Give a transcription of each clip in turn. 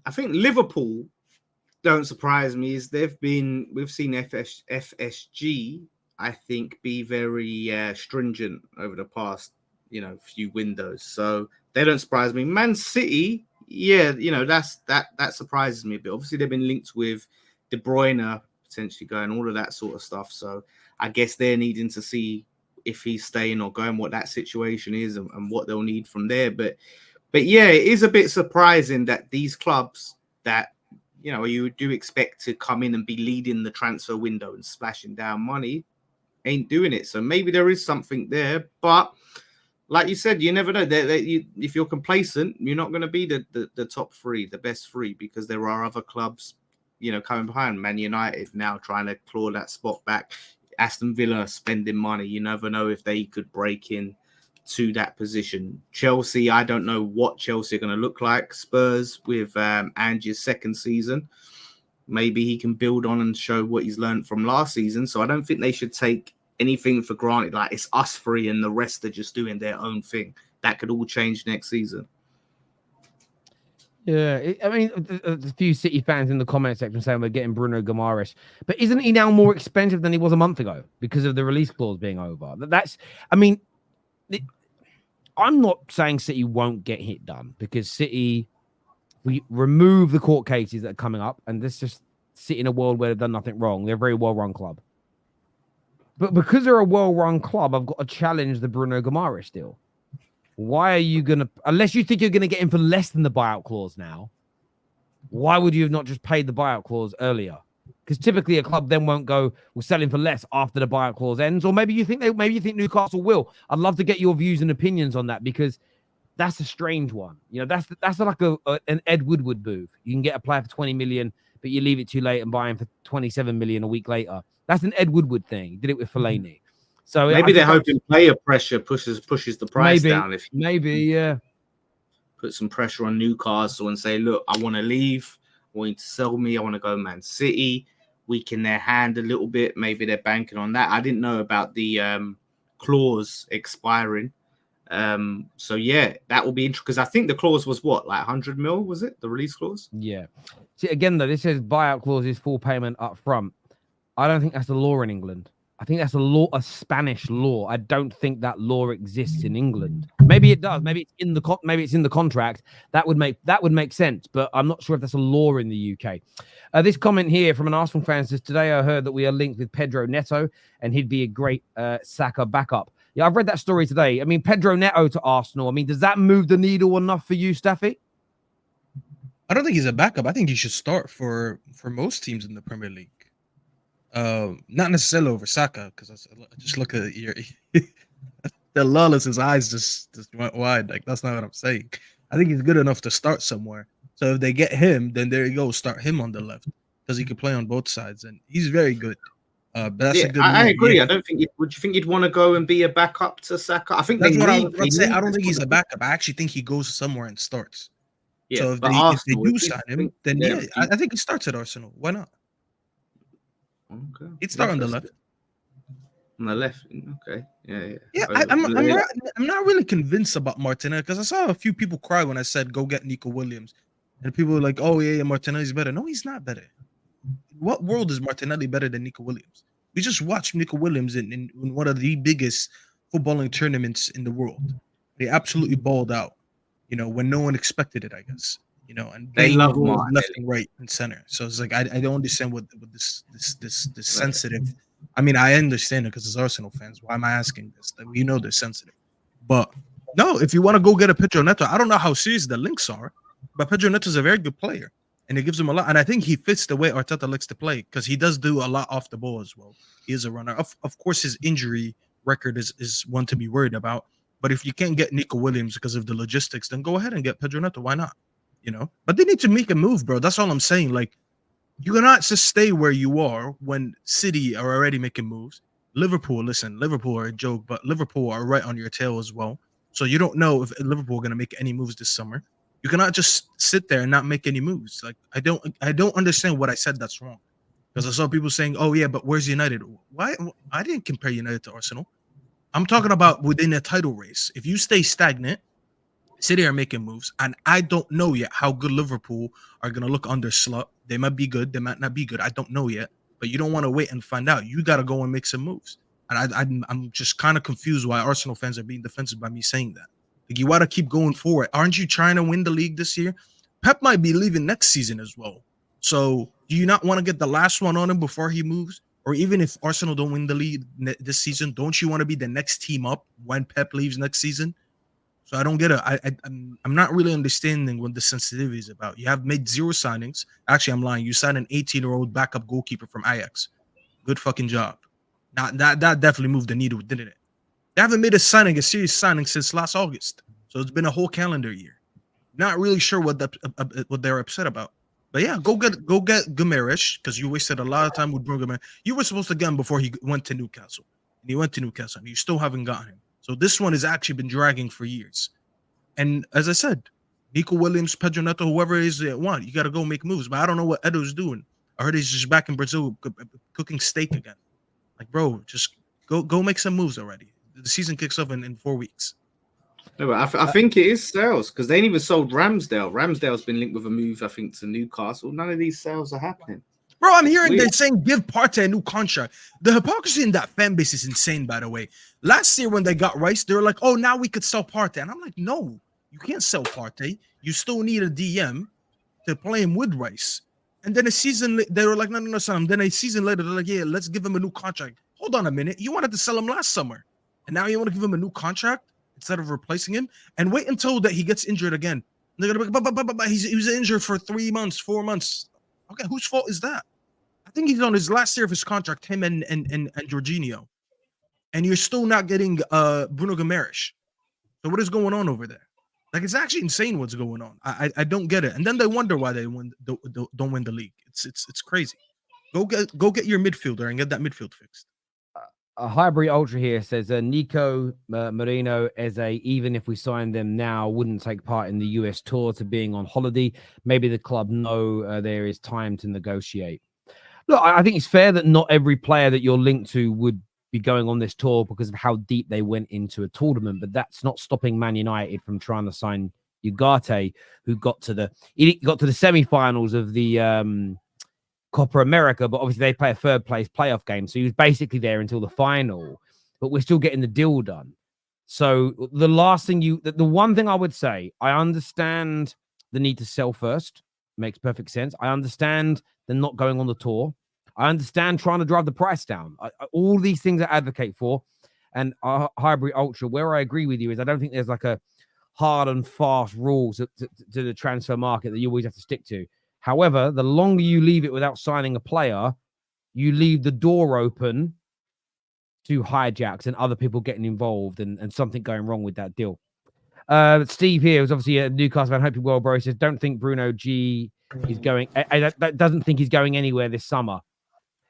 I think Liverpool don't surprise me. Is we've seen FSG, I think, be very stringent over the past few windows, so they don't surprise me. Man City, yeah, that surprises me, but obviously they've been linked with De Bruyne potentially going, all of that sort of stuff. So I guess they're needing to see if he's staying or going, what that situation is, and what they'll need from there. But yeah, it is a bit surprising that these clubs that you do expect to come in and be leading the transfer window and splashing down money ain't doing it. So maybe there is something there, but like you said, you never know. If you're complacent, you're not going to be the top three, the best three, because there are other clubs, coming behind. Man United now trying to claw that spot back. Aston Villa spending money. You never know if they could break in to that position. Chelsea, I don't know what Chelsea are going to look like. Spurs with Angie's second season. Maybe he can build on and show what he's learned from last season. So I don't think they should take anything for granted. Like it's us three and the rest are just doing their own thing. That could all change next season. Yeah, I mean, a few City fans in the comment section saying we're getting Bruno Guimaraes, but isn't he now more expensive than he was a month ago because of the release clause being over? I'm not saying City won't get hit done, because City, we remove the court cases that are coming up, and this just sit in a world where they've done nothing wrong. They're a very well-run club. But because they're a well-run club, I've got to challenge the Bruno Guimaraes deal. Why are you going to, unless you think you're going to get him for less than the buyout clause now, why would you have not just paid the buyout clause earlier? Because typically a club then won't go, we'll sell him for less after the buyout clause ends. Or maybe you think Newcastle will. I'd love to get your views and opinions on that, because that's a strange one. That's like an Ed Woodward move. You can get a player for 20 million, but you leave it too late and buy him for 27 million a week later. That's an Ed Woodward thing. He did it with Fellaini. So maybe they're hoping player pressure pushes the price down. If put some pressure on Newcastle and say, look, I want to leave. I want you to sell me. I want to go Man City. Weaken their hand a little bit. Maybe they're banking on that. I didn't know about the clause expiring. So yeah, that will be interesting, because I think the clause was what, like 100 mil, was it? The release clause? Yeah. See, again, though, this says buyout clause is full payment up front. I don't think that's the law in England. I think that's a Spanish law. I don't think that law exists in England. Maybe it does. Maybe it's in the contract. That would make sense. But I'm not sure if that's a law in the UK. This comment here from an Arsenal fan says, today I heard that we are linked with Pedro Neto and he'd be a great Saka backup. Yeah, I've read that story today. I mean, Pedro Neto to Arsenal. I mean, does that move the needle enough for you, Staffy? I don't think he's a backup. I think he should start for most teams in the Premier League. Not necessarily over Saka, because I just look at your the lawless, his eyes just went wide. Like, that's not what I'm saying. I think he's good enough to start somewhere. So if they get him, then there you go. Start him on the left, because he can play on both sides, and he's very good. But that's a good I agree. Yeah. I don't think. Would you think he'd want to go and be a backup to Saka? I think that's what I would say. I don't think he's a backup. I actually think he goes somewhere and starts. Yeah, so if they do sign him, then I think he starts at Arsenal. Why not? Okay. He'd start on the left. On the left, okay, yeah. I'm not really convinced about Martinelli, because I saw a few people cry when I said go get Nico Williams, and people were like, "Oh yeah, Martinelli's better." No, he's not better. In what world is Martinelli better than Nico Williams? We just watched Nico Williams in one of the biggest footballing tournaments in the world. He absolutely balled out, when no one expected it, I guess. And they love left and right and center. So it's like I don't understand what this sensitive. I mean, I understand it because it's Arsenal fans. Why am I asking this? Like, we know they're sensitive. But no, if you want to go get a Pedro Neto, I don't know how serious the links are, but Pedro Neto is a very good player, and it gives him a lot. And I think he fits the way Arteta likes to play, because he does do a lot off the ball as well. He is a runner. Of course, his injury record is one to be worried about. But if you can't get Nico Williams because of the logistics, then go ahead and get Pedro Neto. Why not? But they need to make a move, bro. That's all I'm saying. Like, you cannot just stay where you are when City are already making moves. Liverpool are a joke, but Liverpool are right on your tail as well. So you don't know if Liverpool are going to make any moves this summer. You cannot just sit there and not make any moves. Like, I don't understand what I said that's wrong. Because I saw people saying, "Oh yeah, but where's United?" Why? I didn't compare United to Arsenal. I'm talking about within a title race. If you stay stagnant, City are making moves, and I don't know yet how good Liverpool are going to look under Slot. They might be good, they might not be good. I don't know yet, but you don't want to wait and find out. You got to go and make some moves. And I'm just kind of confused why Arsenal fans are being defensive by me saying that. Like, you got to keep going forward. Aren't you trying to win the league this year? Pep might be leaving next season as well. So do you not want to get the last one on him before he moves? Or even if Arsenal don't win the league this season, don't you want to be the next team up when Pep leaves next season? So I don't get it. I'm not really understanding what the sensitivity is about. You have made 0 signings. Actually, I'm lying. You signed an 18-year-old backup goalkeeper from Ajax. Good fucking job. That definitely moved the needle, didn't it? They haven't made a serious signing since last August. So it's been a whole calendar year. Not really sure what they're upset about. But yeah, go get Guimaraes, because you wasted a lot of time with Bruno Guimaraes. You were supposed to get him before he went to Newcastle. And he went to Newcastle, and you still haven't gotten him. So this one has actually been dragging for years. And as I said, Nico Williams, Pedro Neto, whoever it is that want, you got to go make moves. But I don't know what Edo's doing. I heard he's just back in Brazil cooking steak again. Like, bro, just go make some moves already. The season kicks off in 4 weeks. No, but I think it is sales, because they ain't even sold Ramsdale. Ramsdale's been linked with a move, I think, to Newcastle. None of these sales are happening. Bro, I'm hearing they're saying give Partey a new contract. The hypocrisy in that fan base is insane, by the way. Last year when they got Rice, they were like, oh, now we could sell Partey. And I'm like, no, you can't sell Partey. You still need a DM to play him with Rice. And then they were like, no, son. Then a season later, they're like, yeah, let's give him a new contract. Hold on a minute. You wanted to sell him last summer. And now you want to give him a new contract instead of replacing him? And wait until that he gets injured again. They're going to be like, he was injured for 3 months, 4 months. Okay, whose fault is that? I think he's on his last year of his contract, him and Jorginho. And you're still not getting Bruno Guimaraes. So what is going on over there? Like, it's actually insane what's going on. I don't get it. And then they wonder why they don't win the league. It's crazy. Go get your midfielder and get that midfield fixed. Highbury Ultra here says Nico, Marino, Eze, even if we signed them now, wouldn't take part in the US tour to being on holiday. Maybe the club know there is time to negotiate. Look, I think it's fair that not every player that you're linked to would be going on this tour because of how deep they went into a tournament, but that's not stopping Man United from trying to sign Ugarte, who got to the semi-finals of the Copa America, but obviously they play a third place playoff game, so he was basically there until the final, but we're still getting the deal done. So the one thing I would say, I understand the need to sell first. Makes perfect sense. I understand they're not going on the tour. I understand trying to drive the price down. All these things I advocate for. And Highbury Ultra, where I agree with you is I don't think there's like a hard and fast rules to the transfer market that you always have to stick to. However, the longer you leave it without signing a player, you leave the door open to hijacks and other people getting involved and something going wrong with that deal. Steve here was obviously a Newcastle fan. Hope you're well, bro. He says, don't think Bruno G is going. That doesn't think he's going anywhere this summer.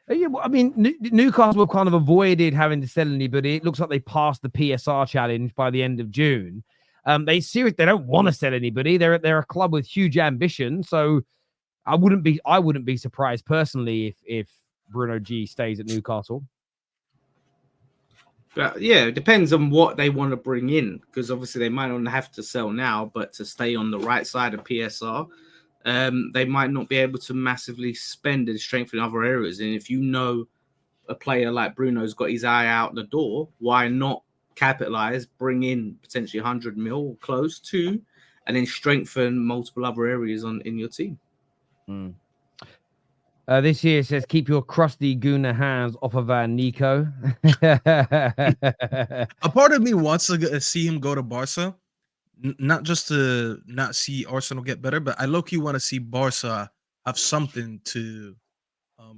Yeah, I mean, Newcastle have kind of avoided having to sell anybody. It looks like they passed the PSR challenge by the end of June. They don't want to sell anybody. They're a club with huge ambition. So I wouldn't be surprised personally if Bruno G stays at Newcastle. But yeah, it depends on what they want to bring in, because obviously they might not have to sell now, but to stay on the right side of PSR, they might not be able to massively spend and strengthen other areas. And if you know a player like Bruno's got his eye out the door, why not capitalize, bring in potentially 100 mil close to, and then strengthen multiple other areas in your team? This year says, keep your crusty Guna hands off of Nico. A part of me wants to see him go to Barca, not just to not see Arsenal get better, but I low-key want to see Barca have something to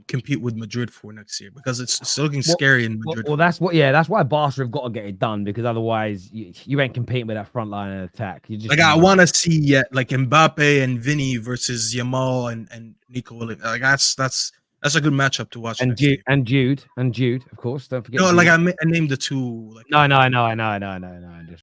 compete with Madrid for next year, because it's looking scary in Madrid. Well, that's why Barca have got to get it done, because otherwise you ain't competing with that front line and attack. You just I want to see like Mbappe and Vinny versus Yamal and Nico Williams. Like that's a good matchup to watch. And Jude, of course. Don't forget. No, Jude. like I named the two. Like, no. I know.